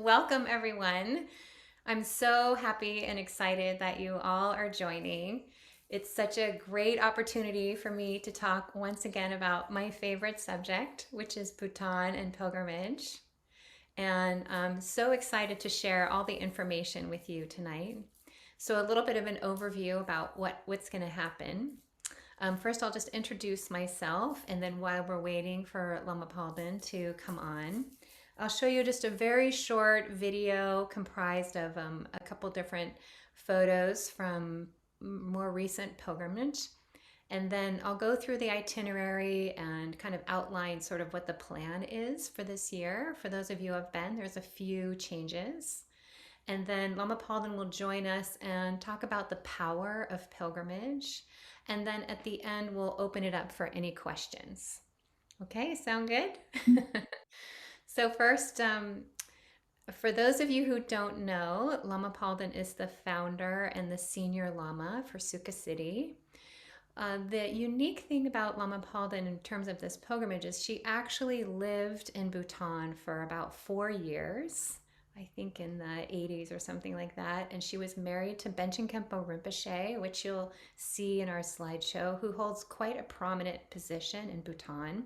Welcome, everyone. I'm so happy and excited that you all are joining. It's such a great opportunity for me to talk once again about my favorite subject, which is Bhutan and pilgrimage. And I'm so excited to share all the information with you tonight. So, a little bit of an overview about what's going to happen. First, I'll just introduce myself, and then while we're waiting for Lama Palden to come on, I'll show you just a very short video comprised of a couple different photos from more recent pilgrimage. And then I'll go through the itinerary and kind of outline sort of what the plan is for this year. For those of you who have been, there's a few changes. And then Lama Palden will join us and talk about the power of pilgrimage. And then at the end, we'll open it up for any questions. Okay, sound good? So, first, for those of you who don't know, Lama Palden is the founder and the senior Lama for Sukhasiddhi. The unique thing about Lama Palden in terms of this pilgrimage is she actually lived in Bhutan for about 4 years, I think in the 80s or something like that. And she was married to Benchen Khenpo Rinpoche, which you'll see in our slideshow, who holds quite a prominent position in Bhutan.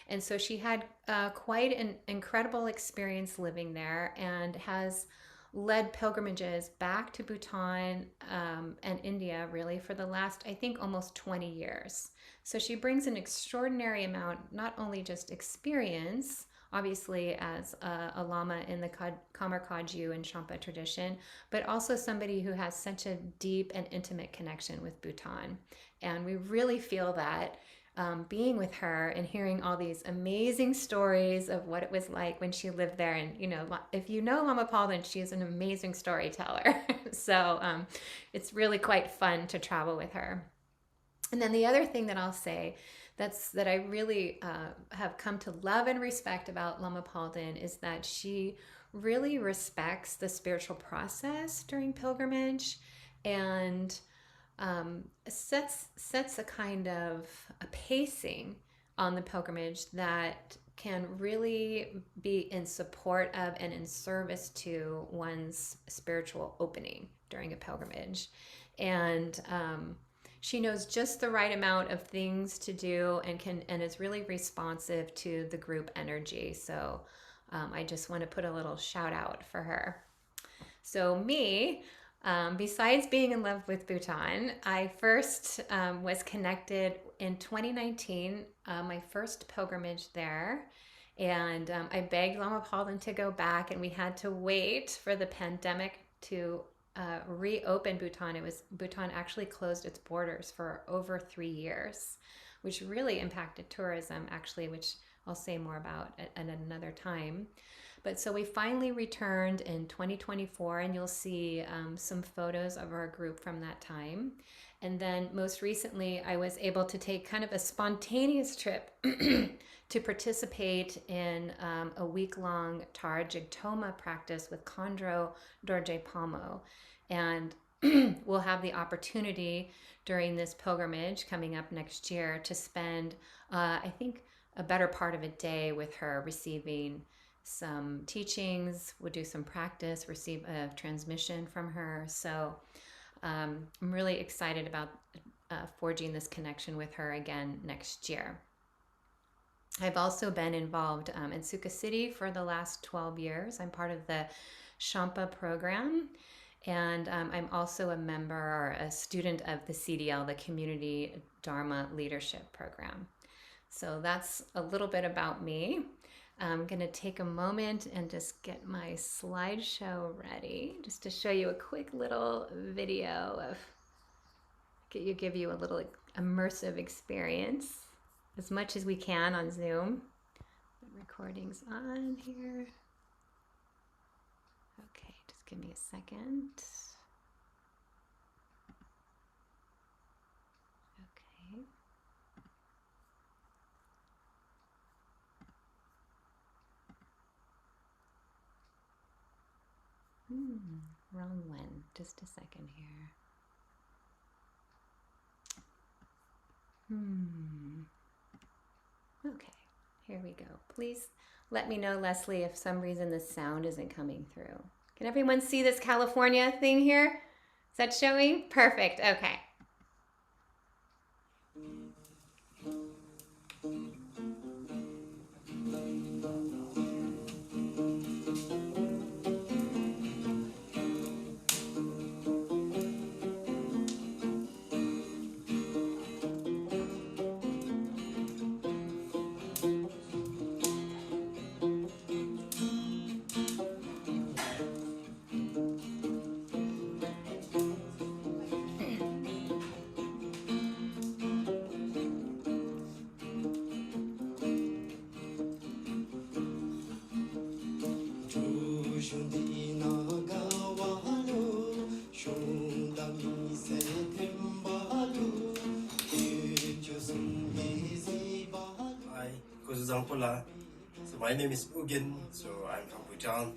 And so she had quite an incredible experience living there and has led pilgrimages back to Bhutan and India really for the last, I think, almost 20 years. So she brings an extraordinary amount, not only just experience, obviously as a lama in the Khamar Kagyu and Champa tradition, but also somebody who has such a deep and intimate connection with Bhutan. And we really feel that being with her and hearing all these amazing stories of what it was like when she lived there. And, if you know Lama Palden, she is an amazing storyteller. So it's really quite fun to travel with her. And then the other thing that I'll say that I really have come to love and respect about Lama Palden is that she really respects the spiritual process during pilgrimage and sets a kind of a pacing on the pilgrimage that can really be in support of and in service to one's spiritual opening during a pilgrimage. And she knows just the right amount of things to do and is really responsive to the group energy. So I just want to put a little shout out for her. So me, besides being in love with Bhutan, I first was connected in 2019, my first pilgrimage there. And I begged Lama Palden to go back, and we had to wait for the pandemic to reopen Bhutan. Bhutan actually closed its borders for over 3 years, which really impacted tourism, actually, which I'll say more about at another time. But so we finally returned in 2024, and you'll see some photos of our group from that time. And then most recently, I was able to take kind of a spontaneous trip to participate in a week-long Tara Jigtoma practice with Khandro Dorje Pamo. And we'll have the opportunity during this pilgrimage coming up next year to spend, I think, a better part of a day with her receiving some teachings. We'll do some practice, receive a transmission from her. So I'm really excited about forging this connection with her again next year. I've also been involved in Sukhasiddhi for the last 12 years. I'm part of the Champa program, and I'm also a member or a student of the CDL, the Community Dharma Leadership Program. So that's a little bit about me. I'm going to take a moment and just get my slideshow ready just to show you a quick little video of give you a little immersive experience as much as we can on Zoom. The recording's on here. Okay, just give me a second. Okay. Wrong one. Just a second here. Okay, Here we go. Please let me know, Leslie, if some reason the sound isn't coming through. Can everyone see this California thing here? Is that showing? Perfect. Okay. So my name is Ugin, so I'm from Bhutan.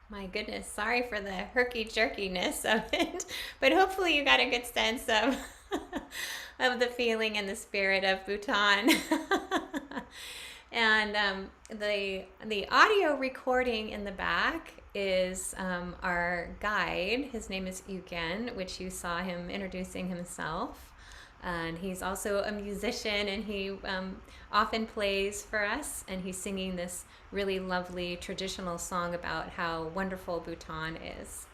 My goodness, sorry for the herky-jerkiness of it, but hopefully you got a good sense of of the feeling and the spirit of Bhutan. And the audio recording in the back is our guide. His name is Yugen, which you saw him introducing himself. And he's also a musician, and he often plays for us, and he's singing this really lovely traditional song about how wonderful Bhutan is.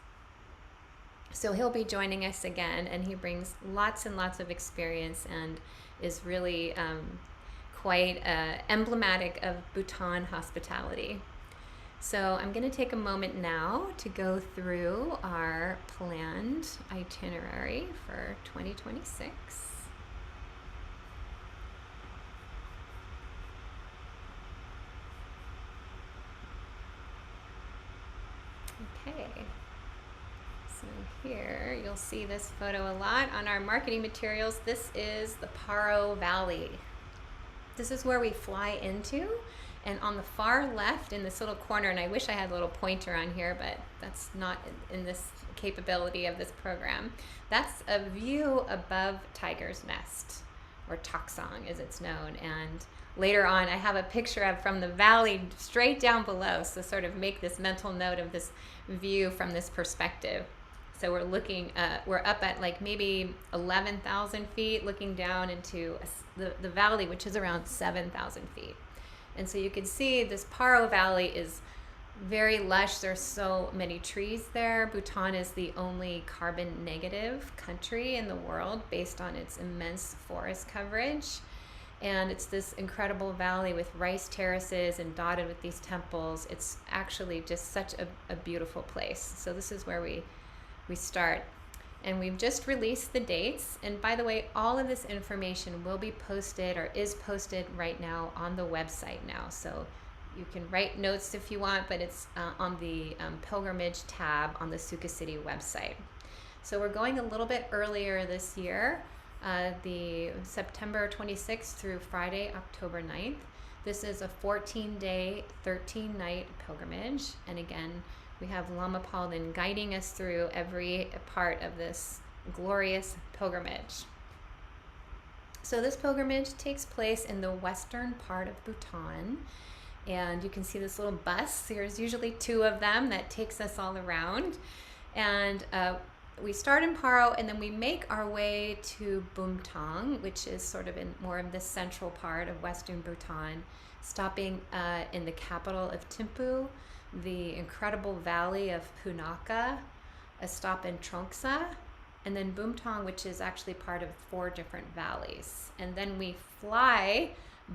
So he'll be joining us again, and he brings lots and lots of experience and is really quite emblematic of Bhutan hospitality. So I'm going to take a moment now to go through our planned itinerary for 2026. Okay, so here you'll see this photo a lot on our marketing materials. This is the Paro Valley. This is where we fly into, and on the far left in this little corner, and I wish I had a little pointer on here, but that's not in this capability of this program. That's a view above Tiger's Nest, or Taksong as it's known, and later on I have a picture of from the valley straight down below, so sort of make this mental note of this view from this perspective. So we're looking, we're up at like maybe 11,000 feet looking down into the valley, which is around 7,000 feet. And so you can see this Paro Valley is very lush. There's so many trees there. Bhutan is the only carbon negative country in the world based on its immense forest coverage. And it's this incredible valley with rice terraces and dotted with these temples. It's actually just such a beautiful place. So this is where we start. And we've just released the dates. And by the way, all of this information will be posted or is posted right now on the website now. So you can write notes if you want, but it's on the pilgrimage tab on the Sukhasiddhi website. So we're going a little bit earlier this year, the September 26th through Friday, October 9th. This is a 14-day, 13-night pilgrimage. And again, we have Lama Palden guiding us through every part of this glorious pilgrimage. So this pilgrimage takes place in the western part of Bhutan. And you can see this little bus. There's usually 2 of them that takes us all around. And we start in Paro, and then we make our way to Bumtang, which is sort of in more of the central part of western Bhutan, stopping in the capital of Thimphu, the incredible valley of Punakha, a stop in Trongsa, and then Bumtang, which is actually part of 4 different valleys. And then we fly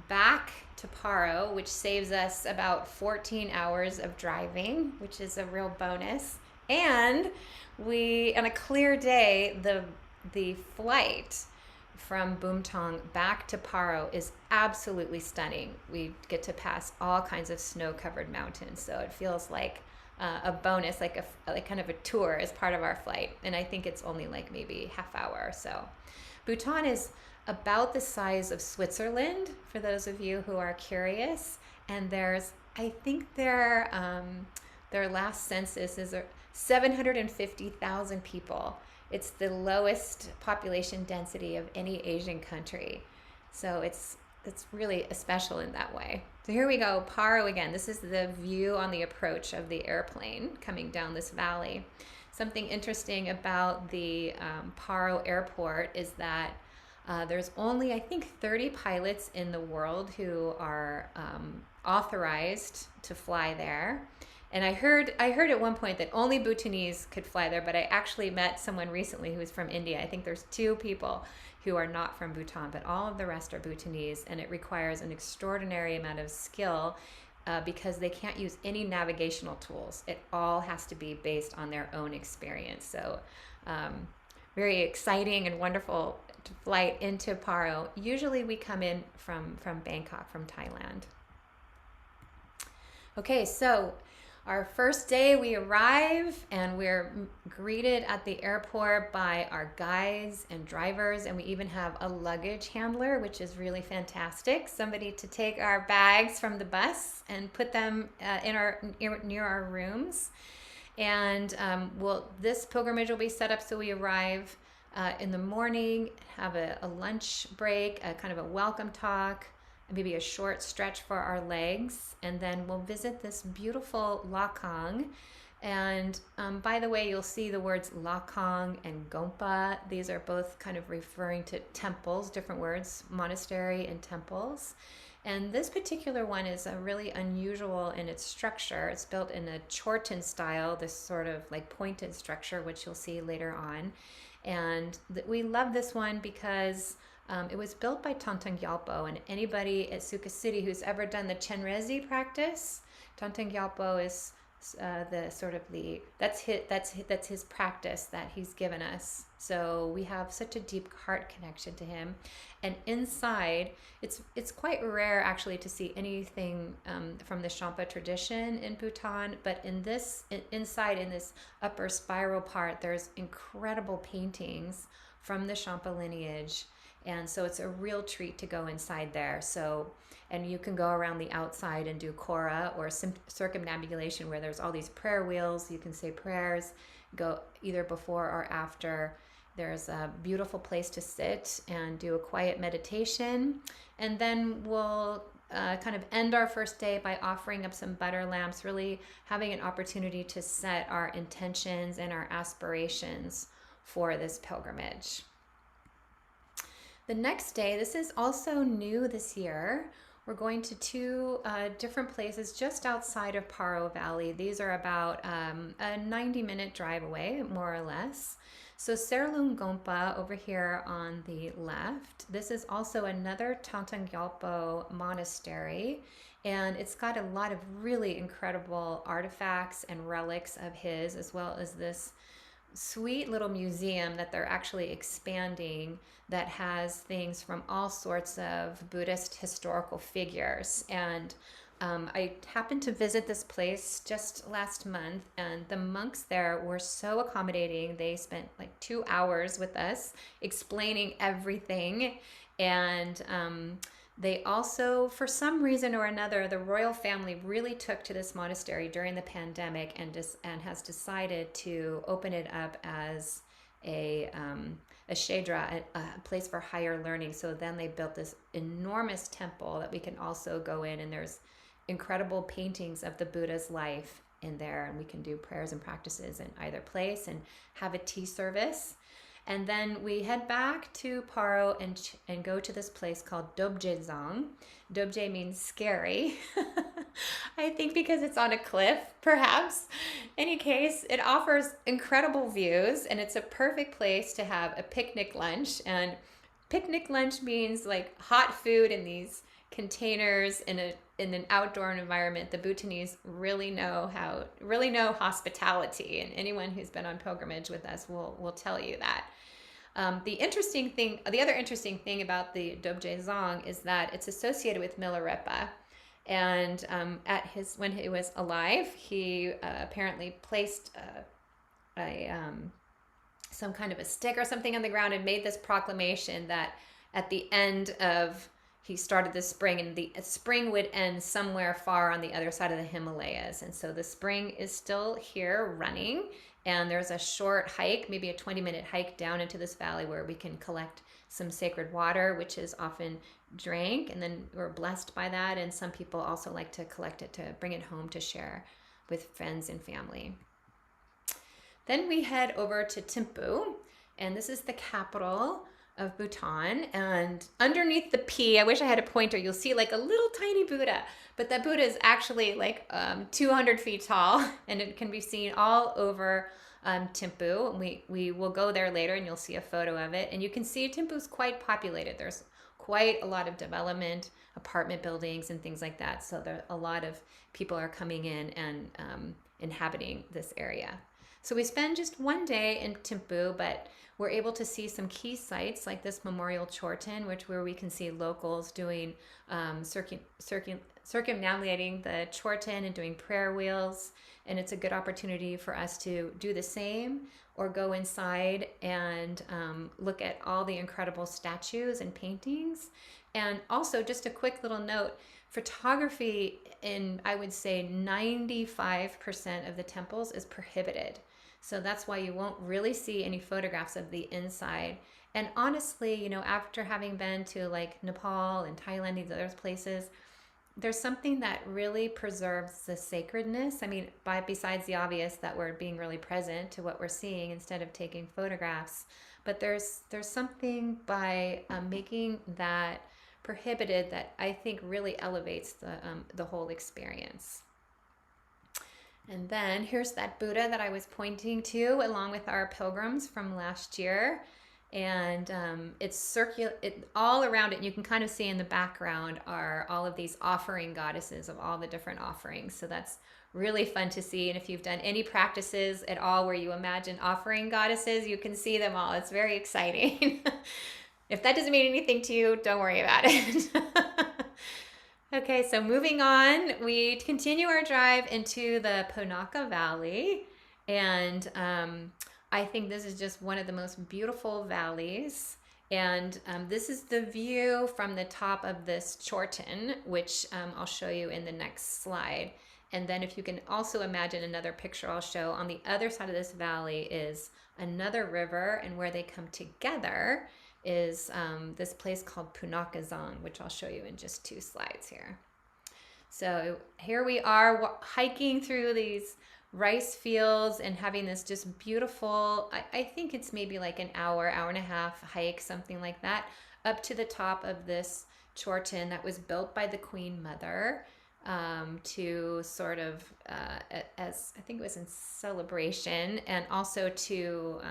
back to Paro, which saves us about 14 hours of driving, which is a real bonus. And we, on a clear day, the flight from Bumtang back to Paro is absolutely stunning. We get to pass all kinds of snow-covered mountains, so it feels like a bonus, like kind of a tour as part of our flight. And I think it's only like maybe half hour or so. Bhutan is about the size of Switzerland, for those of you who are curious. And there's, I think their last census is 750,000 people. It's the lowest population density of any Asian country. So it's really special in that way. So here we go, Paro again. This is the view on the approach of the airplane coming down this valley. Something interesting about the Paro airport is that there's only, I think, 30 pilots in the world who are authorized to fly there. And I heard at one point that only Bhutanese could fly there, but I actually met someone recently who was from India. I think there's 2 people who are not from Bhutan, but all of the rest are Bhutanese, and it requires an extraordinary amount of skill because they can't use any navigational tools. It all has to be based on their own experience. So very exciting and wonderful flight into Paro. Usually we come in from Bangkok, from Thailand. Okay, so our first day we arrive and we're greeted at the airport by our guides and drivers, and we even have a luggage handler, which is really fantastic. Somebody to take our bags from the bus and put them near our rooms. And this pilgrimage will be set up so we arrive in the morning, have a lunch break, a kind of a welcome talk, maybe a short stretch for our legs, and then we'll visit this beautiful Lakang. And by the way, you'll see the words Lakang and Gompa. These are both kind of referring to temples, different words, monastery and temples. And this particular one is really unusual in its structure. It's built in a Chorten style, this sort of like pointed structure, which you'll see later on. And we love this one because it was built by Tontang Gyalpo, and anybody at Sukhasiddhi who's ever done the Chenrezig practice, Tontang Gyalpo is that's his practice that he's given us. So we have such a deep heart connection to him. And inside, it's quite rare actually to see anything from the Shampa tradition in Bhutan, but inside in this upper spiral part, there's incredible paintings from the Shampa lineage. And so it's a real treat to go inside there. And you can go around the outside and do Kora or circumnambulation, where there's all these prayer wheels. You can say prayers, go either before or after. There's a beautiful place to sit and do a quiet meditation. And then we'll kind of end our first day by offering up some butter lamps, really having an opportunity to set our intentions and our aspirations for this pilgrimage. The next day, this is also new this year, we're going to 2 different places just outside of Paro Valley. These are about a 90-minute drive away, more or less. So Serlung Gompa over here on the left. This is also another Tontang Gyalpo monastery, and it's got a lot of really incredible artifacts and relics of his, as well as this sweet little museum that they're actually expanding that has things from all sorts of Buddhist historical figures. And I happened to visit this place just last month, and the monks there were so accommodating. They spent like 2 hours with us explaining everything. And they also, for some reason or another, the royal family really took to this monastery during the pandemic and has decided to open it up as a shedra, a place for higher learning. So then they built this enormous temple that we can also go in, and there's incredible paintings of the Buddha's life in there, and we can do prayers and practices in either place and have a tea service. And then we head back to Paro and go to this place called Dobjezang. Dobje means scary. I think because it's on a cliff, perhaps. Any case, it offers incredible views, and it's a perfect place to have a picnic lunch. And picnic lunch means like hot food in these containers in an outdoor environment. The Bhutanese really know hospitality, and anyone who's been on pilgrimage with us will tell you that. The other interesting thing about the Dobjezang is that it's associated with Milarepa. And when he was alive, he apparently placed some kind of a stick or something on the ground and made this proclamation that at the end of he started the spring, and the spring would end somewhere far on the other side of the Himalayas. And so the spring is still here running, and there's a short hike, maybe a 20-minute hike down into this valley where we can collect some sacred water, which is often drank, and then we're blessed by that. And some people also like to collect it to bring it home to share with friends and family. Then we head over to Thimphu, and this is the capital of Bhutan. And underneath the P, I wish I had a pointer, you'll see like a little tiny Buddha, but that Buddha is actually like 200 feet tall, and it can be seen all over Thimphu. We will go there later, and you'll see a photo of it. And you can see Thimphu's quite populated. There's quite a lot of development, apartment buildings and things like that. So there a lot of people are coming in and inhabiting this area. So we spend just one day in Thimphu, but we're able to see some key sites like this Memorial Chorten, where we can see locals doing circumnavigating the Chorten and doing prayer wheels. And it's a good opportunity for us to do the same or go inside and look at all the incredible statues and paintings. And also, just a quick little note, photography in, I would say, 95% of the temples is prohibited. So that's why you won't really see any photographs of the inside. And honestly, after having been to like Nepal and Thailand, these other places, there's something that really preserves the sacredness. I mean, besides the obvious that we're being really present to what we're seeing instead of taking photographs, but there's something by making that prohibited that I think really elevates the whole experience. And then here's that Buddha that I was pointing to along with our pilgrims from last year. And it's all around it. And you can kind of see in the background are all of these offering goddesses of all the different offerings. So that's really fun to see. And if you've done any practices at all where you imagine offering goddesses, you can see them all. It's very exciting. If that doesn't mean anything to you, don't worry about it. Okay, so moving on, we continue our drive into the Punakha Valley, and I think this is just one of the most beautiful valleys. And this is the view from the top of this Chorten, which I'll show you in the next slide. And then if you can also imagine another picture I'll show, on the other side of this valley is another river, and where they come together is this place called Punakhazang, which I'll show you in just 2 slides here. So here we are hiking through these rice fields and having this just beautiful, I think it's maybe like an hour and a half hike, something like that, up to the top of this Chorten that was built by the Queen Mother to sort of, as I think it was in celebration, and also to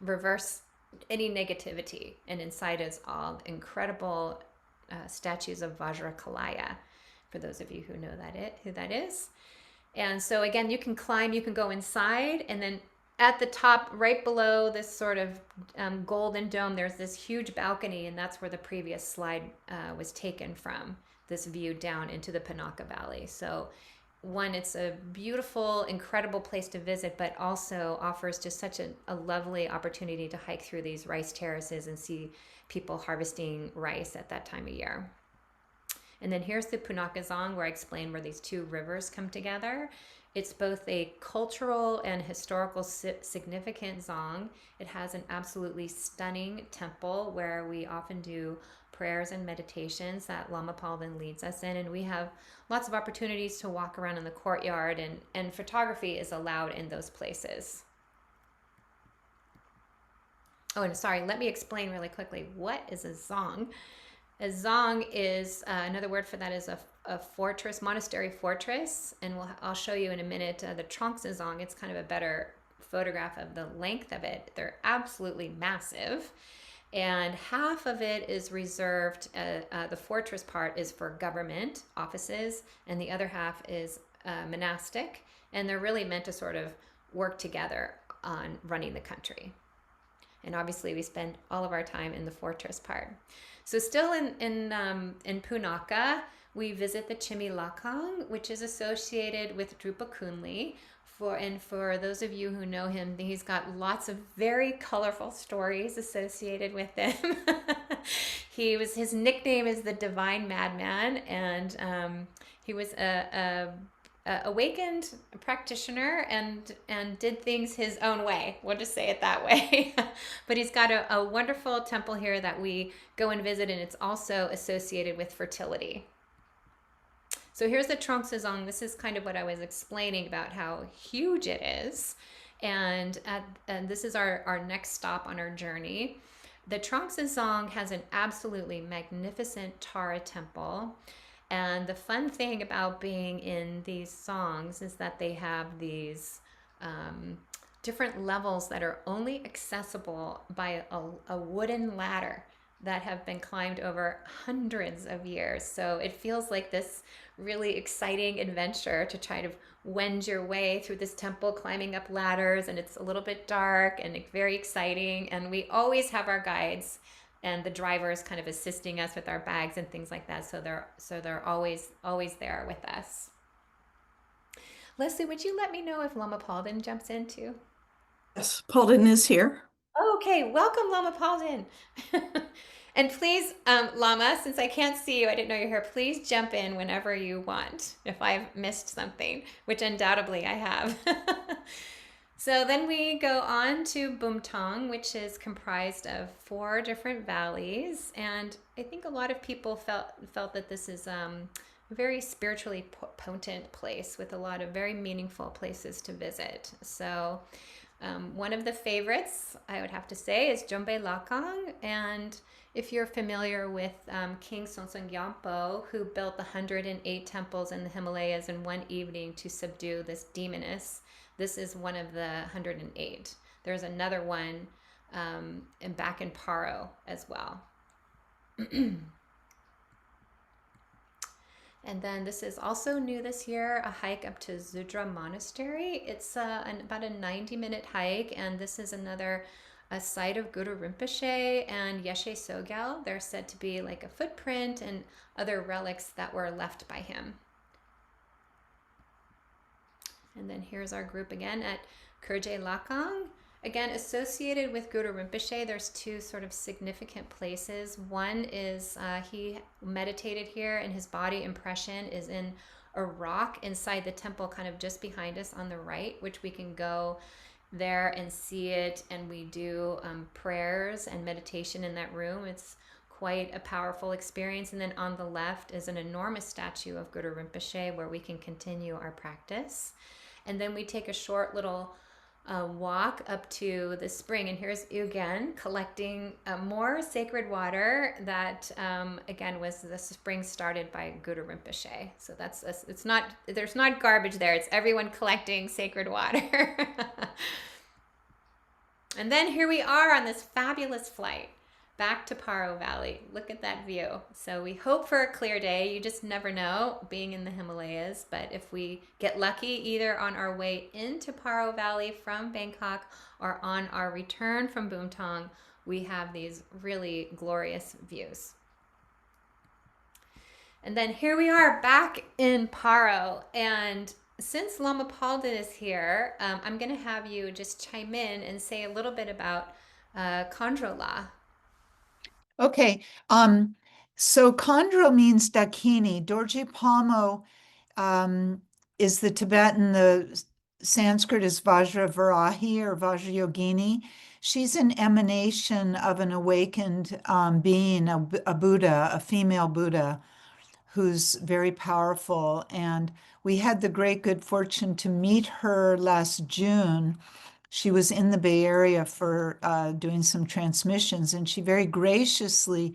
reverse any negativity. And inside is all incredible statues of Vajrayana, for those of you who know who that is. And so again, you can climb, you can go inside, and then at the top, right below this sort of golden dome, there's this huge balcony, and that's where the previous slide was taken from, this view down into the Punakha Valley. So one, it's a beautiful, incredible place to visit, but also offers just such a lovely opportunity to hike through these rice terraces and see people harvesting rice at that time of year. And then here's the Punakha Zong, where I explain where these two rivers come together. It's both a cultural and historical significant zong. It has an absolutely stunning temple where we often do prayers and meditations that Lama Palden leads us in. And we have lots of opportunities to walk around in the courtyard, and photography is allowed in those places. Oh, and sorry, let me explain really quickly. What is a zong? A zong is another word for that is a fortress, monastery fortress, and I'll show you in a minute the Trongsa Zong. It's kind of a better photograph of the length of it. They're absolutely massive, and half of it is reserved. The fortress part is for government offices, and the other half is monastic, and they're really meant to sort of work together on running the country. And obviously, we spend all of our time in the fortress part. So still in Punakha, we visit the Chimi Lakang, which is associated with Drupa Kunli. For those of you who know him, he's got lots of very colorful stories associated with him. His nickname is the Divine Madman, and he was a awakened practitioner and did things his own way. We'll just say it that way. But he's got a wonderful temple here that we go and visit, and it's also associated with fertility. So here's the Trongsa Zong. This is kind of what I was explaining about how huge it is. And this is our next stop on our journey. The Trongsa Zong has an absolutely magnificent Tara temple. And the fun thing about being in these songs is that they have these different levels that are only accessible by a wooden ladder that have been climbed over hundreds of years. So it feels like this really exciting adventure to try to wend your way through this temple, climbing up ladders, and it's a little bit dark and very exciting. And we always have our guides and the drivers kind of assisting us with our bags and things like that. So they're always there with us. Leslie, would you let me know if Lama Palden jumps in too? Yes, Palden is here. Okay, welcome Lama Palden. And please, Lama, since I can't see you, I didn't know you're here, please jump in whenever you want if I've missed something, which undoubtedly I have. So then we go on to Bhutan, which is comprised of 4 different valleys. And I think a lot of people felt that this is a very spiritually potent place with a lot of very meaningful places to visit. So one of the favorites, I would have to say, is Jombe Lakang. And if you're familiar with King Sonsong Gyampo, who built the 108 temples in the Himalayas in one evening to subdue this demoness, this is one of the 108. There's another one back in Paro as well. And then this is also new this year, a hike up to Zudra Monastery. It's about a 90-minute hike, and this is a site of Guru Rinpoche and Yeshe Sogyal. They're said to be like a footprint and other relics that were left by him. And then here's our group again at Kurje Lakang. Again, associated with Guru Rinpoche, there's 2 sort of significant places. One is he meditated here, and his body impression is in a rock inside the temple, kind of just behind us on the right, which we can go there and see it. And we do prayers and meditation in that room. It's quite a powerful experience. And then on the left is an enormous statue of Guru Rinpoche where we can continue our practice. And then we take a short little walk up to the spring, and here's again collecting more sacred water that again was the spring started by Guru Rinpoche. So there's not garbage there. It's everyone collecting sacred water. And then here we are on this fabulous flight back to Paro Valley. Look at that view. So we hope for a clear day. You just never know being in the Himalayas. But if we get lucky, either on our way into Paro Valley from Bangkok or on our return from Bhutan, we have these really glorious views. And then here we are back in Paro. And since Lama Palden is here, I'm going to have you just chime in and say a little bit about Kondrola. Okay. So Khandro means Dakini. Dorje Palmo um, is the Tibetan, the Sanskrit is Vajravarahi or Vajrayogini. She's an emanation of an awakened being, a Buddha, a female Buddha, who's very powerful. And we had the great good fortune to meet her last June. She was in the Bay Area for doing some transmissions, and she very graciously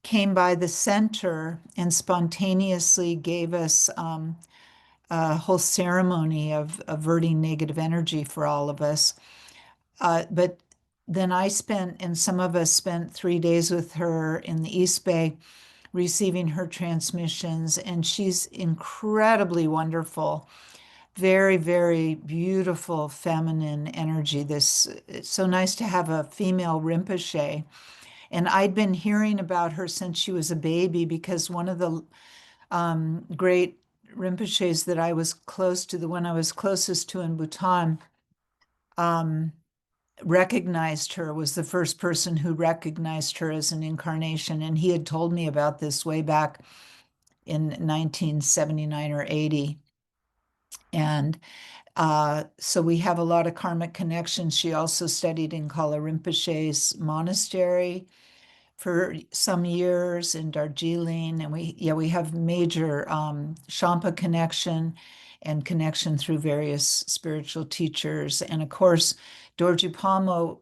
came by the center and spontaneously gave us a whole ceremony of averting negative energy for all of us. But then I spent, and some of us spent 3 days with her in the East Bay receiving her transmissions, and she's incredibly wonderful. Very, very beautiful feminine energy. It's so nice to have a female Rinpoche. And I'd been hearing about her since she was a baby because one of the great Rinpoches that I was close to, the one I was closest to in Bhutan, um, recognized her, was the first person who recognized her as an incarnation. And he had told me about this way back in 1979 or 80. And so we have a lot of karmic connections. She also studied in Kala Rinpoche's monastery for some years in Darjeeling, and we have major Shampa connection and connection through various spiritual teachers, and of course, Dorji Pamo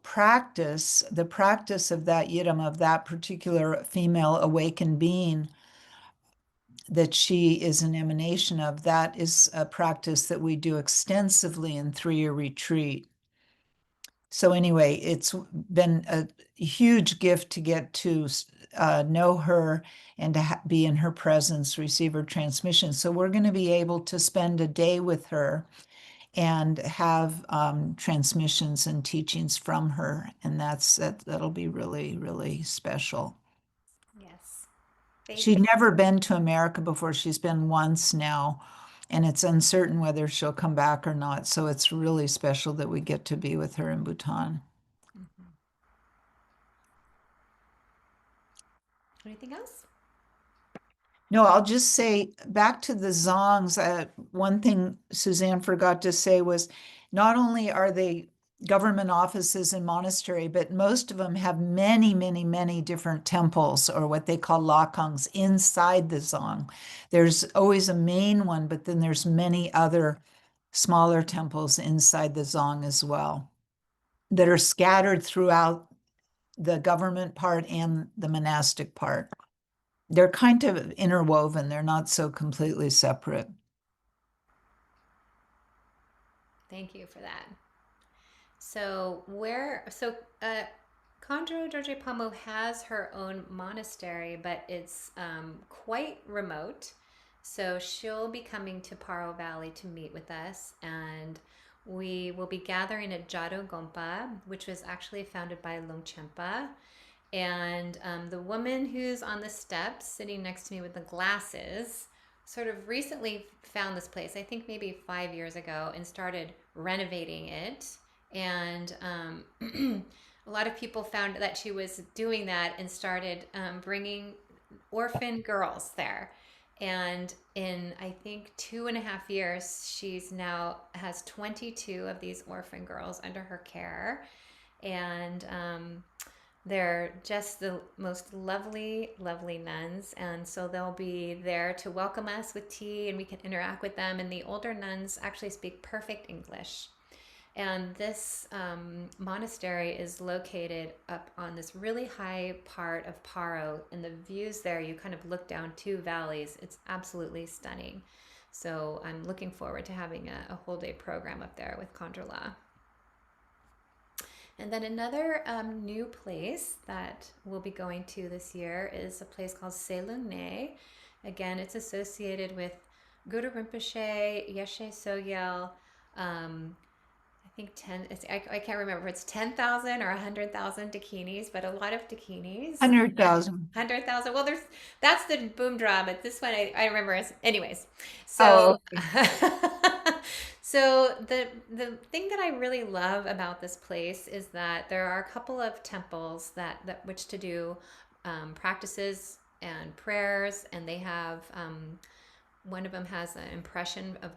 the practice of that yidam, of that particular female awakened being that she is an emanation of, that is a practice that we do extensively in 3-year retreat. So anyway, it's been a huge gift to get to know her and to be in her presence, receive her transmission. So we're going to be able to spend a day with her and have transmissions and teachings from her, and that'll be really, really special. Yes. She'd Faith. never been to America before. She's been once now, and it's uncertain whether she'll come back or not. So it's really special that we get to be with her in Bhutan. Mhm. Anything else? No, I'll just say back to the Zongs. One thing Suzanne forgot to say was not only are they government offices and monastery, but most of them have many, many, many different temples or what they call lakangs inside the Zong. There's always a main one, but then there's many other smaller temples inside the Zong as well that are scattered throughout the government part and the monastic part. They're kind of interwoven. They're not so completely separate. Thank you for that. So Kondro Dorje Pamo has her own monastery, but it's quite remote. So she'll be coming to Paro Valley to meet with us, and we will be gathering at Jado Gompa, which was actually founded by Longchenpa. And the woman who's on the steps sitting next to me with the glasses sort of recently found this place, I think maybe 5 years ago, and started renovating it. And a lot of people found that she was doing that and started bringing orphan girls there. And in, I think, 2.5 years, she's now has 22 of these orphan girls under her care. And they're just the most lovely, lovely nuns. And so they'll be there to welcome us with tea and we can interact with them. And the older nuns actually speak perfect English. And this monastery is located up on this really high part of Paro. And the views there, you kind of look down 2 valleys. It's absolutely stunning. So I'm looking forward to having a whole day program up there with Kondrola. And then another new place that we'll be going to this year is a place called Selungne. Again, it's associated with Guru Rinpoche, Yeshe Sogyal. I think 10, I can't remember if it's 10,000 or 100,000 dakinis, but a lot of dakinis. 100,000. 100,000. Well, that's the boom drum, but this one I remember anyways. Oh, So, okay. so the thing that I really love about this place is that there are a couple of temples that which to do practices and prayers, and they have one of them has an impression of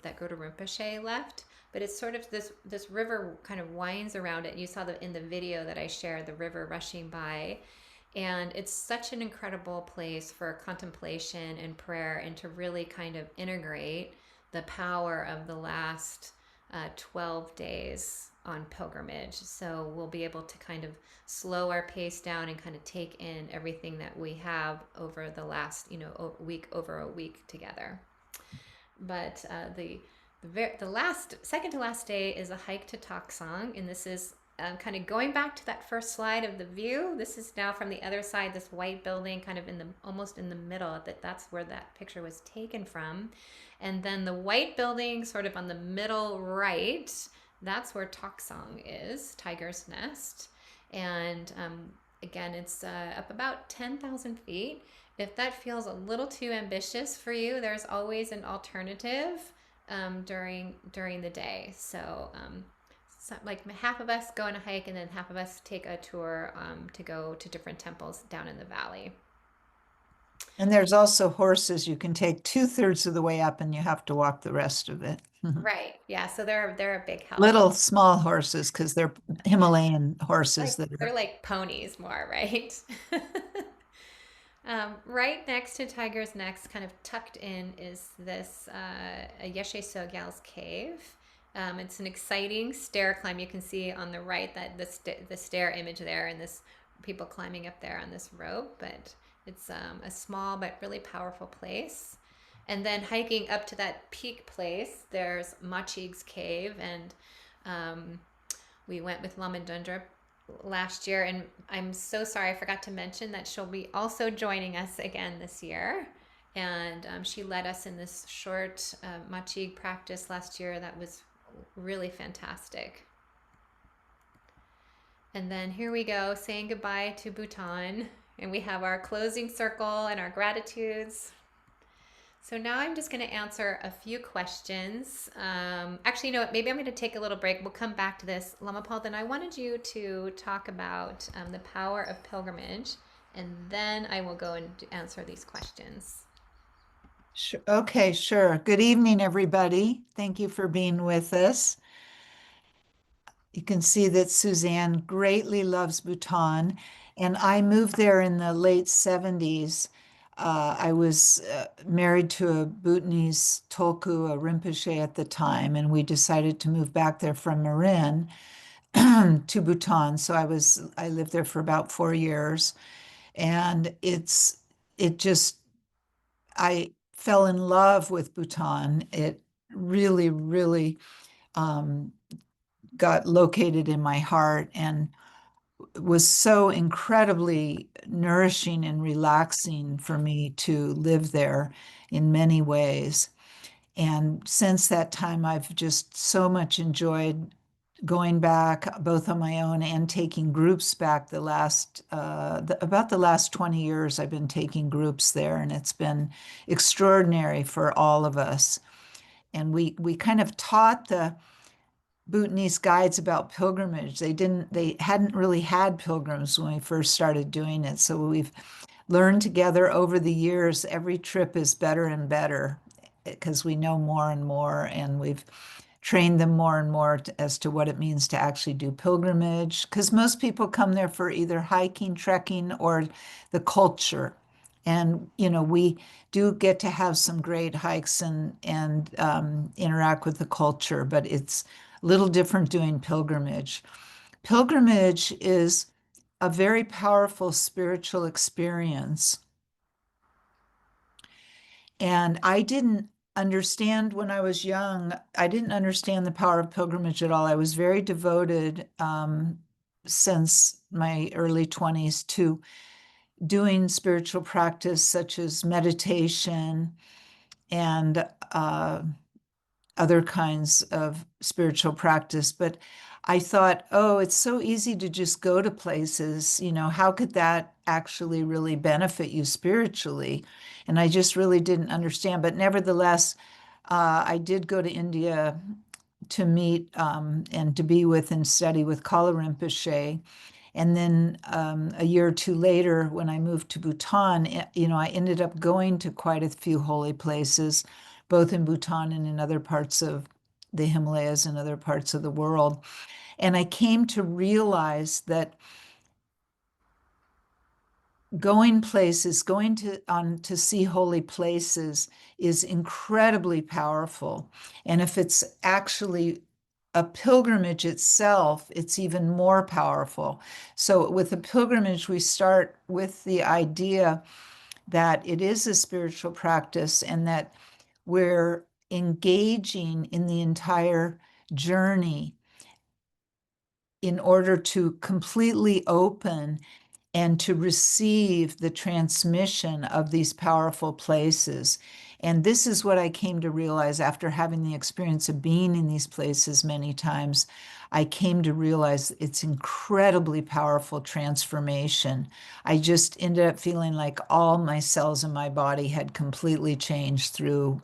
that Guru Rinpoche left, but it's sort of this river kind of winds around it. You saw in the video that I shared the river rushing by, and it's such an incredible place for contemplation and prayer, and to really kind of integrate the power of the last 12 days on pilgrimage. So we'll be able to kind of slow our pace down and kind of take in everything that we have over the last, week, over a week together. But the last, second to last day is a hike to Taksong, and this is kind of going back to that first slide of the view. This is now from the other side, this white building kind of almost in the middle. That's where that picture was taken from. And then the white building sort of on the middle right, that's where Taksong is, Tiger's Nest. And again, it's up about 10,000 feet. If that feels a little too ambitious for you, there's always an alternative during the day. So like half of us go on a hike, and then half of us take a tour to go to different temples down in the valley. And there's also horses. You can take 2/3 of the way up and you have to walk the rest of it. Right. Yeah. So they're a big help. Little small horses, because they're Himalayan horses Like that they're are. like ponies more, right? Right next to Tiger's Nest, kind of tucked in, is this Yeshe Sogyal's cave. It's an exciting stair climb. You can see on the right that the stair image there, and this people climbing up there on this rope. But it's a small but really powerful place. And then hiking up to that peak place, there's Machig's cave, and we went with Lama Dundra last year, and I'm so sorry I forgot to mention that she'll be also joining us again this year. And she led us in this short Machig practice last year that was really fantastic. And then here we go, saying goodbye to Bhutan, and we have our closing circle and our gratitudes. So now I'm just going to answer a few questions. Actually, you know what? Maybe I'm going to take a little break. We'll come back to this. Lama Palden, I wanted you to talk about the power of pilgrimage, and then I will go and answer these questions. Sure. Okay, sure. Good evening, everybody. Thank you for being with us. You can see that Suzanne greatly loves Bhutan, and I moved there in the late 70s. I was married to a Bhutanese Tolku, a Rinpoche at the time, and we decided to move back there from Marin to Bhutan. So I lived there for about 4 years, and it just I fell in love with Bhutan. It really, really got located in my heart and was so incredibly nourishing and relaxing for me to live there in many ways. And since that time, I've just so much enjoyed going back, both on my own and taking groups back. About the last 20 years, I've been taking groups there, and it's been extraordinary for all of us. And we kind of taught the Bhutanese guides about pilgrimage. They hadn't really had pilgrims when we first started doing it. So we've learned together over the years. Every trip is better and better because we know more and more, and we've trained them more and more as to what it means to actually do pilgrimage. Because most people come there for either hiking, trekking, or the culture. And we do get to have some great hikes and interact with the culture, but it's a little different doing pilgrimage. Pilgrimage is a very powerful spiritual experience. And I didn't understand when I was young, I didn't understand the power of pilgrimage at all. I was very devoted since my early 20s to doing spiritual practice such as meditation and other kinds of spiritual practice. But I thought, oh, it's so easy to just go to places, how could that actually really benefit you spiritually? And I just really didn't understand. But nevertheless, I did go to India to meet and to be with and study with Kala Rinpoche. And then a year or two later, when I moved to Bhutan, I ended up going to quite a few holy places, both in Bhutan and in other parts of the Himalayas and other parts of the world. And I came to realize that going places, going to see holy places is incredibly powerful. And if it's actually a pilgrimage itself, it's even more powerful. So with a pilgrimage, we start with the idea that it is a spiritual practice and that we're engaging in the entire journey in order to completely open and to receive the transmission of these powerful places. And this is what I came to realize after having the experience of being in these places many times. I came to realize it's incredibly powerful transformation. I just ended up feeling like all my cells in my body had completely changed through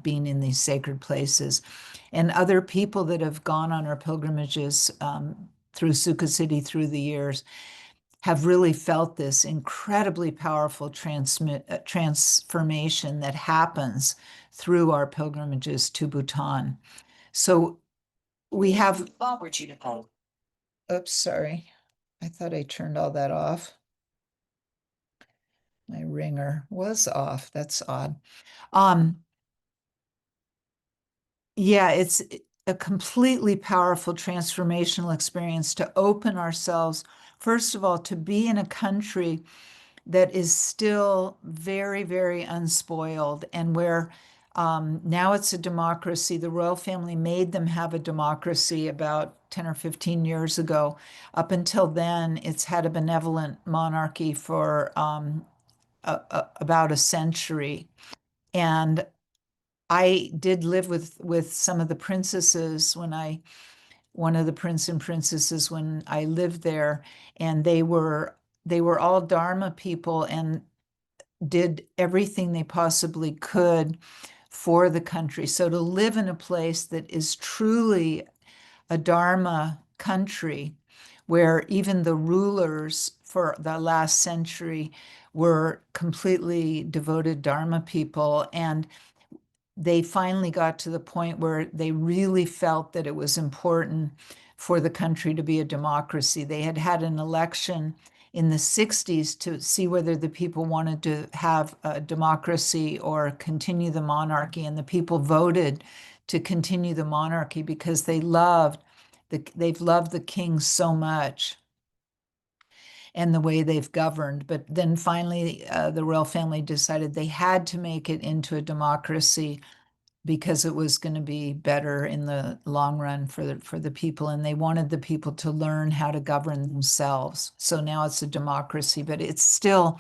being in these sacred places. And other people that have gone on our pilgrimages through Sukhasiddhi through the years have really felt this incredibly powerful transformation that happens through our pilgrimages to Bhutan. So we have, oops, sorry. I thought I turned all that off. My ringer was off. That's odd. Yeah, it's a completely powerful transformational experience to open ourselves, first of all, to be in a country that is still very, very unspoiled and where now it's a democracy. The royal family made them have a democracy about 10 or 15 years ago. Up until then, it's had a benevolent monarchy for about a century. And I did live with some of the princesses one of the prince and princesses when I lived there, and they were all Dharma people and did everything they possibly could for the country. So to live in a place that is truly a Dharma country, where even the rulers for the last century were completely devoted Dharma people, and they finally got to the point where they really felt that it was important for the country to be a democracy. They had had an election in the 60s to see whether the people wanted to have a democracy or continue the monarchy, and the people voted to continue the monarchy because they've loved the king so much and the way they've governed. But then finally, the royal family decided they had to make it into a democracy because it was going to be better in the long run for the people, and they wanted the people to learn how to govern themselves. So now it's a democracy, but it's still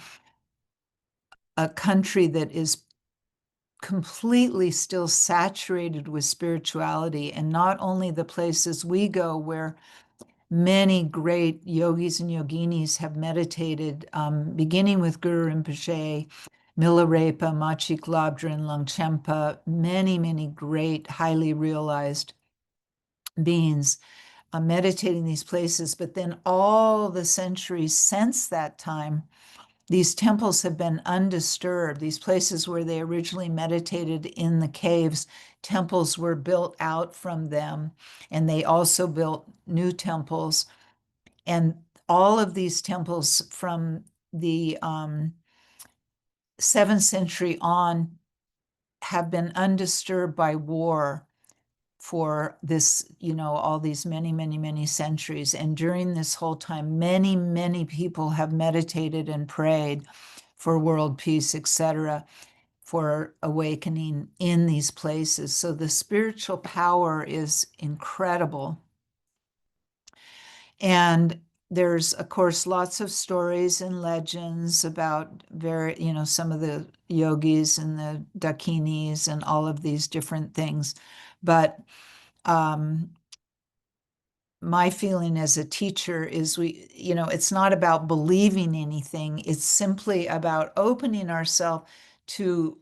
a country that is completely still saturated with spirituality, and not only the places we go where many great yogis and yoginis have meditated, beginning with Guru Rinpoche, Milarepa, Machi Labdrin, Longchenpa, many, many great, highly realized beings meditating these places. But then all the centuries since that time, these temples have been undisturbed. These places where they originally meditated in the caves, temples were built out from them, and they also built new temples. And all of these temples from the 7th century on have been undisturbed by war for this, all these many, many, many centuries. And during this whole time, many, many people have meditated and prayed for world peace, etc., for awakening in these places. So the spiritual power is incredible. And there's, of course, lots of stories and legends about some of the yogis and the dakinis and all of these different things. But um, my feeling as a teacher is it's not about believing anything. It's simply about opening ourselves to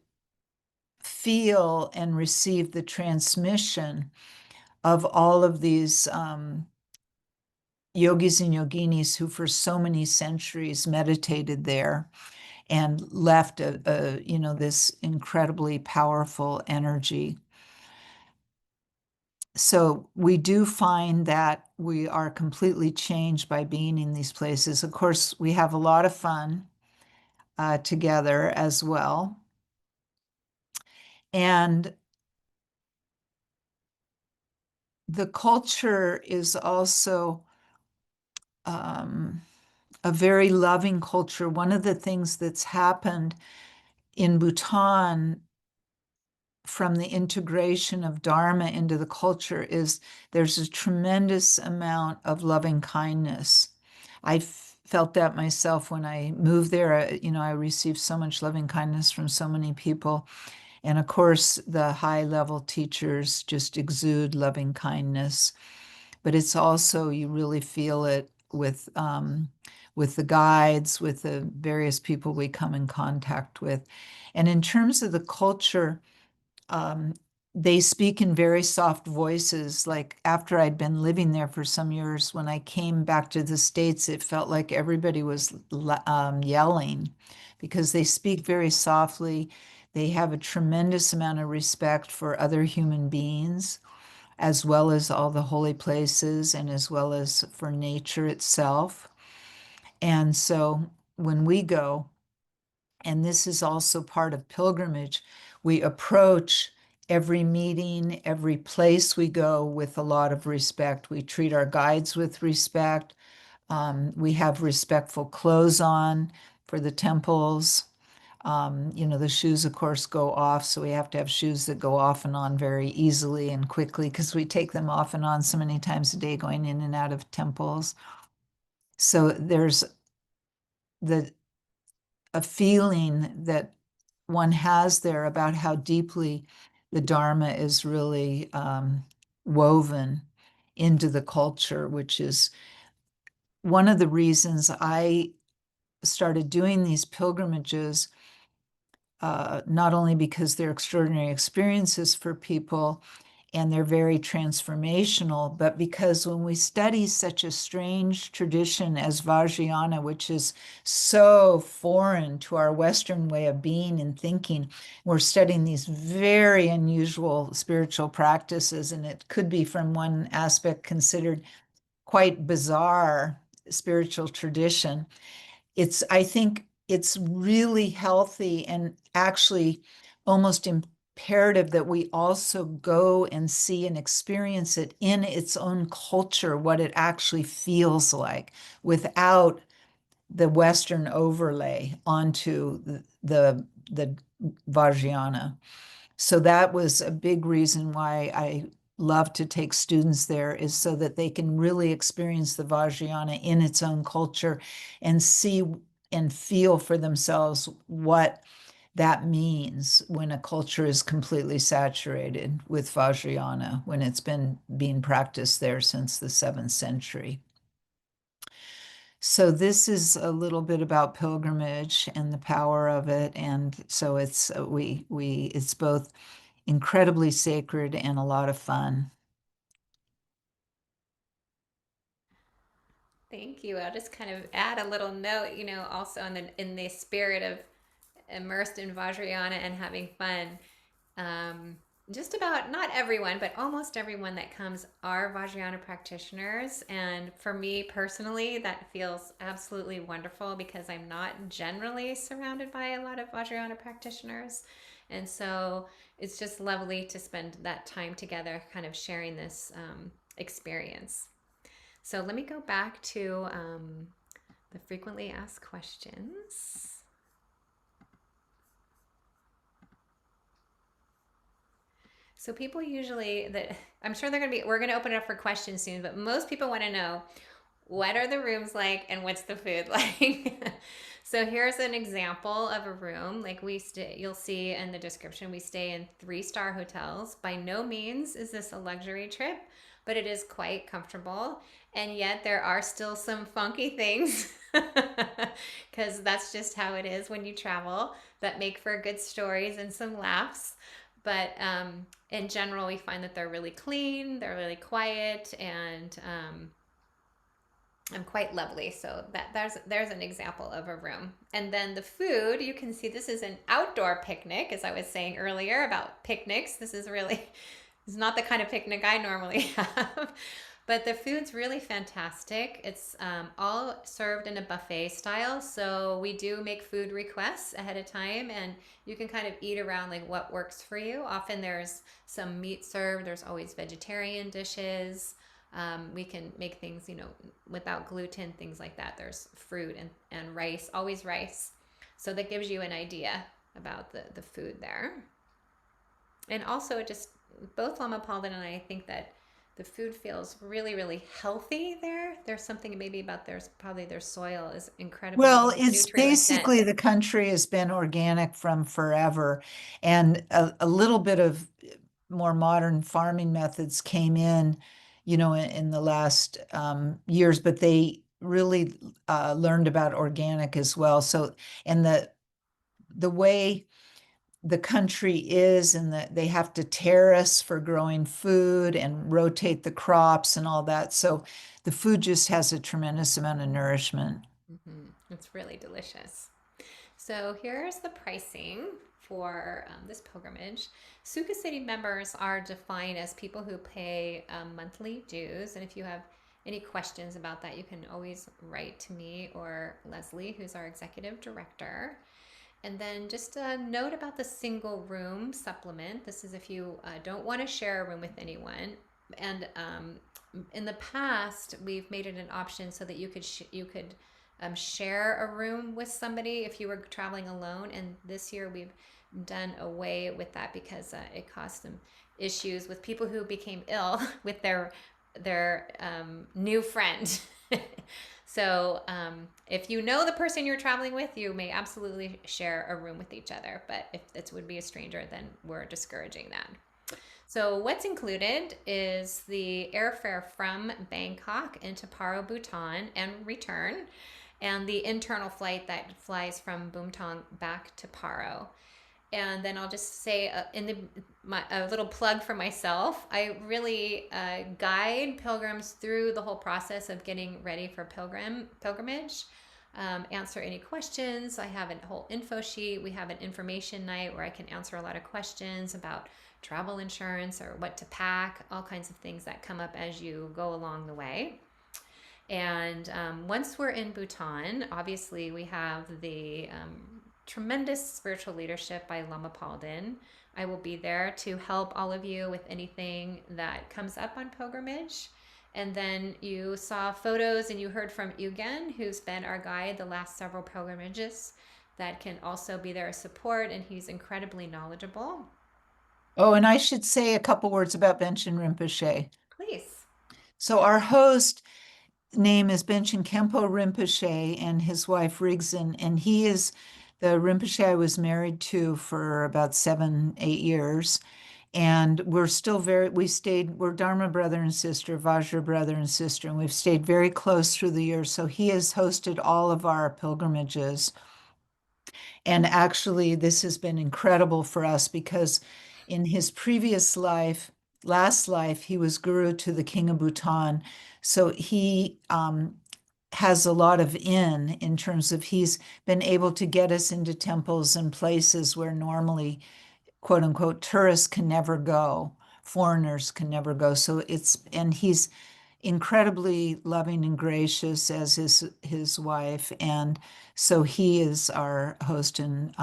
feel and receive the transmission of all of these yogis and yoginis who for so many centuries meditated there and left this incredibly powerful energy. So we do find that we are completely changed by being in these places. Of course, we have a lot of fun together as well. And the culture is also um, a very loving culture. One of the things that's happened in Bhutan from the integration of Dharma into the culture is there's a tremendous amount of loving kindness. I felt that myself when I moved there. I received so much loving kindness from so many people. And of course, the high level teachers just exude loving kindness. But it's also, you really feel it with the guides, with the various people we come in contact with. And in terms of the culture, um, they speak in very soft voices. Like after I'd been living there for some years, when I came back to the States, it felt like everybody was yelling because they speak very softly. They have a tremendous amount of respect for other human beings, as well as all the holy places and as well as for nature itself. And so when we go, and this is also part of pilgrimage, we approach every meeting, every place we go with a lot of respect. We treat our guides with respect. We have respectful clothes on for the temples. The shoes, of course, go off, so we have to have shoes that go off and on very easily and quickly because we take them off and on so many times a day going in and out of temples. So there's the a feeling that one has there about how deeply the Dharma is really woven into the culture, which is one of the reasons I started doing these pilgrimages, not only because they're extraordinary experiences for people and they're very transformational, but because when we study such a strange tradition as Vajrayana, which is so foreign to our Western way of being and thinking, we're studying these very unusual spiritual practices, and it could be from one aspect considered quite bizarre spiritual tradition. I think it's really healthy and actually almost imperative that we also go and see and experience it in its own culture, what it actually feels like without the Western overlay onto the Vajrayana. So that was a big reason why I love to take students there, is so that they can really experience the Vajrayana in its own culture and see and feel for themselves what that means when a culture is completely saturated with Vajrayana, when it's been being practiced there since the 7th century. So this is a little bit about pilgrimage and the power of it. And so it's both incredibly sacred and a lot of fun. Thank you. I'll just kind of add a little note, also in the spirit of immersed in Vajrayana and having fun. Um, just about not everyone, but almost everyone that comes are Vajrayana practitioners. And for me personally, that feels absolutely wonderful because I'm not generally surrounded by a lot of Vajrayana practitioners. And so it's just lovely to spend that time together, kind of sharing this experience. So let me go back to the frequently asked questions. So people usually that I'm sure we're going to open it up for questions soon, but most people want to know, what are the rooms like and what's the food like? So here's an example of a room. Like we stay, you'll see in the description, we stay in 3-star hotels. By no means is this a luxury trip, but it is quite comfortable. And yet there are still some funky things because that's just how it is when you travel, that make for good stories and some laughs. But in general, we find that they're really clean, they're really quiet, and quite lovely. So there's an example of a room. And then the food, you can see this is an outdoor picnic, as I was saying earlier about picnics. This is really it's not the kind of picnic I normally have. But the food's really fantastic. It's all served in a buffet style. So we do make food requests ahead of time, and you can kind of eat around like what works for you. Often there's some meat served, there's always vegetarian dishes. We can make things, without gluten, things like that. There's fruit and rice, always rice. So that gives you an idea about the food there. And also, both Lama Palden and I think that the food feels really, really healthy there. There's something maybe about probably their soil is incredibly Well, it's nutrient basically dense. the country has been organic from forever, and a little bit of more modern farming methods came in, in the last years, but they really learned about organic as well. So, and the way the country is, and that they have to terrace for growing food and rotate the crops and all that. So the food just has a tremendous amount of nourishment. It's really delicious. So here's the pricing for this pilgrimage. Sukhasiddhi members are defined as people who pay monthly dues. And if you have any questions about that, you can always write to me or Leslie, who's our executive director. And then just a note about the single room supplement. This is if you don't want to share a room with anyone. And in the past, we've made it an option so that you could share a room with somebody if you were traveling alone. And this year we've done away with that because it caused some issues with people who became ill with their new friend. So if you know the person you're traveling with, you may absolutely share a room with each other. But if it would be a stranger, then we're discouraging that. So what's included is the airfare from Bangkok into Paro, Bhutan and return, and the internal flight that flies from Bumtang back to Paro. And then I'll just say a little plug for myself. I really guide pilgrims through the whole process of getting ready for pilgrimage. Answer any questions. I have a whole info sheet. We have an information night where I can answer a lot of questions about travel insurance or what to pack, all kinds of things that come up as you go along the way. And once we're in Bhutan, obviously we have the tremendous spiritual leadership by Lama Palden. I will be there to help all of you with anything that comes up on pilgrimage. And then you saw photos and you heard from Eugen, who's been our guide the last several pilgrimages, that can also be there as support, and he's incredibly knowledgeable. Oh, and I should say a couple words about Benchen Rinpoche. Please. So our host name is Benchen Kempo Rinpoche and his wife Rigzin, and he is the Rinpoche I was married to for about 7, 8 years. And we're we're Dharma brother and sister, Vajra brother and sister, and we've stayed very close through the years. So he has hosted all of our pilgrimages. And actually, this has been incredible for us because in his previous life, last life, he was guru to the king of Bhutan. So he has a lot of in terms of he's been able to get us into temples and places where normally, quote unquote, tourists can never go, foreigners can never go. And he's incredibly loving and gracious, as is his wife. And so he is our host, and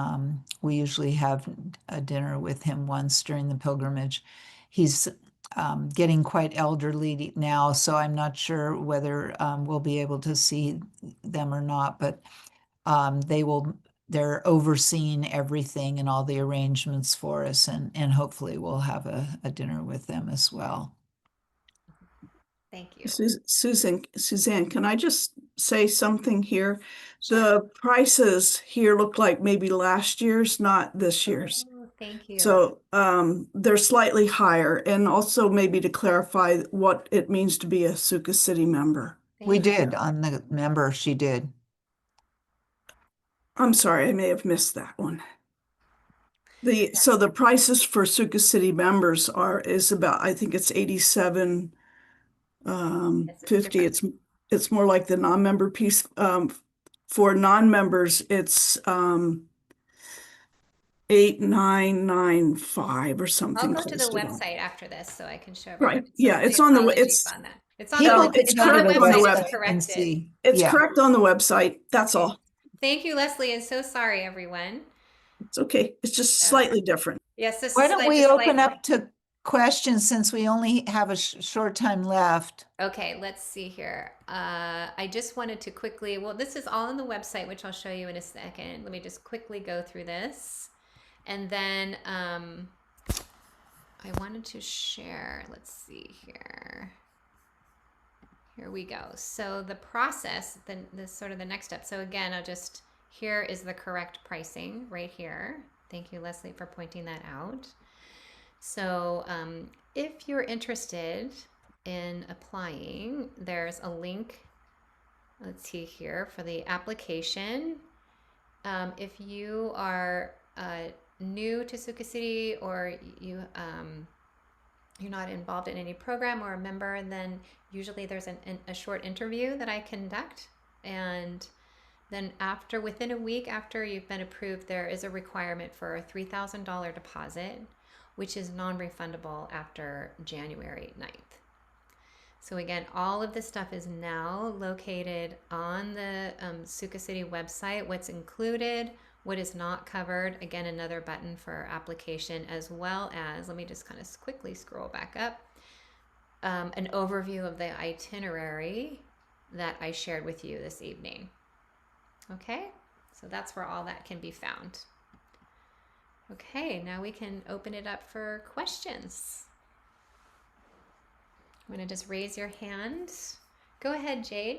we usually have a dinner with him once during the pilgrimage. He's getting quite elderly now, so I'm not sure whether we'll be able to see them or not, but they're overseeing everything and all the arrangements for us, and hopefully we'll have a dinner with them as well. Thank you. Suzanne, can I just say something here? Sure. The prices here look like maybe last year's, not this year's. Oh, thank you. So they're slightly higher, and also maybe to clarify what it means to be a Sukhasiddhi member. We Thank you. did on the member, she did. I'm sorry, I may have missed that one. So the prices for Sukhasiddhi members is about, I think it's 87 Yes, it's 50. different. It's more like the non-member piece. For non-members, it's 8995 or I'll something go to the close to that. website after this so I can show everyone. Right. So Yeah, really it's on the apologies on that. It's on People the could it's go to correct the on the website. web. It's website and corrected. see. It's Yeah. correct on the website. That's Okay. all. Thank you, Leslie, and so sorry, everyone. It's okay. It's just Yeah. slightly different. Yes, this Why is don't like we just open slightly. up to questions since we only have a short time left? Okay, let's see here. I just wanted to quickly, well, this is all on the website, which I'll show you in a second. Let me just quickly go through this. And then I wanted to share, let's see here. Here we go. So the process, this sort of the next step. So again, here is the correct pricing right here. Thank you, Leslie, for pointing that out. So if you're interested in applying, there's a link, let's see here, for the application. If you are new to Sukhasiddhi or you're not involved in any program or a member, then usually there's a short interview that I conduct. And then within a week after you've been approved, there is a requirement for a $3,000 deposit, which is non-refundable after January 9th. So again, all of this stuff is now located on the Sukhasiddhi website. What's included, what is not covered, again, another button for application, as well as, let me just kind of quickly scroll back up, an overview of the itinerary that I shared with you this evening. Okay, so that's where all that can be found. Okay, now we can open it up for questions. I'm going to just raise your hand. Go ahead, Jade.